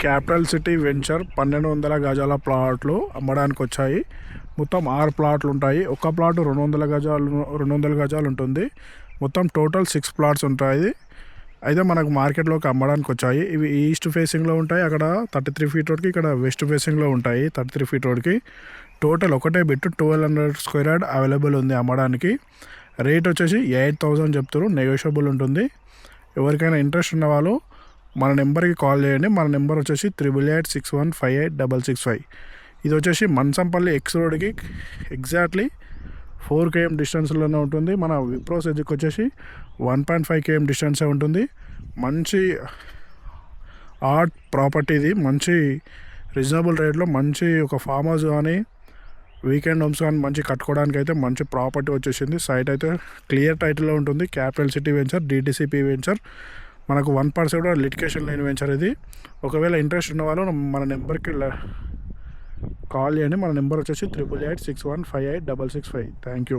Capital city venture 1200 గజాల ప్లాట్లు అమ్మడానికి వచ్చాయి. మొత్తం 6 ప్లాట్లు ఉంటాయి. ఒక ప్లాట్ 200 గజాలు ఉంటుంది. మొత్తం టోటల్ 6 ప్లాట్స్ ఉంటాయి. అయితే మనకు మార్కెట్లోకి అమ్మడానికి వచ్చాయి. ఇవి ఈస్ట్ ఫేసింగ్లో ఉంటాయి. అక్కడ 33 ఫీట్ రోడ్కి, ఇక్కడ వెస్ట్ ఫేసింగ్లో ఉంటాయి 33 ఫీట్ రోడ్కి. టోటల్ ఒకటే బిట్ 1200 స్క్వేర్ యార్డ్ అవైలబుల్ ఉంది అమ్మడానికి. రేట్ వచ్చేసి 8000 చెప్తారు, నెగోషియబుల్ ఉంటుంది. ఎవరికైనా ఇంట్రెస్ట్ ఉన్న వాళ్ళు మన నెంబర్కి కాల్ చేయండి. మన నెంబర్ వచ్చేసి 8861586665. ఇది వచ్చేసి మన్సంపల్లి ఎక్స్ రోడ్కి ఎగ్జాక్ట్లీ 4 km డిస్టెన్స్లోనే ఉంటుంది. మన విప్రోస్ ఎడ్జ్కి వచ్చేసి 1.5 km డిస్టెన్సే ఉంటుంది. మంచి ఆర్ట్ ప్రాపర్టీ ఇది. మంచి రీజనబుల్ రేట్లో మంచి ఒక ఫామ్ హౌస్ కానీ వీకెండ్ హోమ్స్ కానీ మంచి కట్టుకోవడానికి అయితే మంచి ప్రాపర్టీ వచ్చేసింది. సైట్ అయితే క్లియర్ టైటిల్లో ఉంటుంది. Capital city venture, DTCP venture. మనకు 1% కూడా లిటికేషన్ లేని వెంచర్ ఇది. ఒకవేళ ఇంట్రెస్ట్ ఉన్న వాళ్ళు మన నెంబర్కి కాల్ చేయండి. మన నెంబర్ వచ్చేసి 8861586665. Thank you.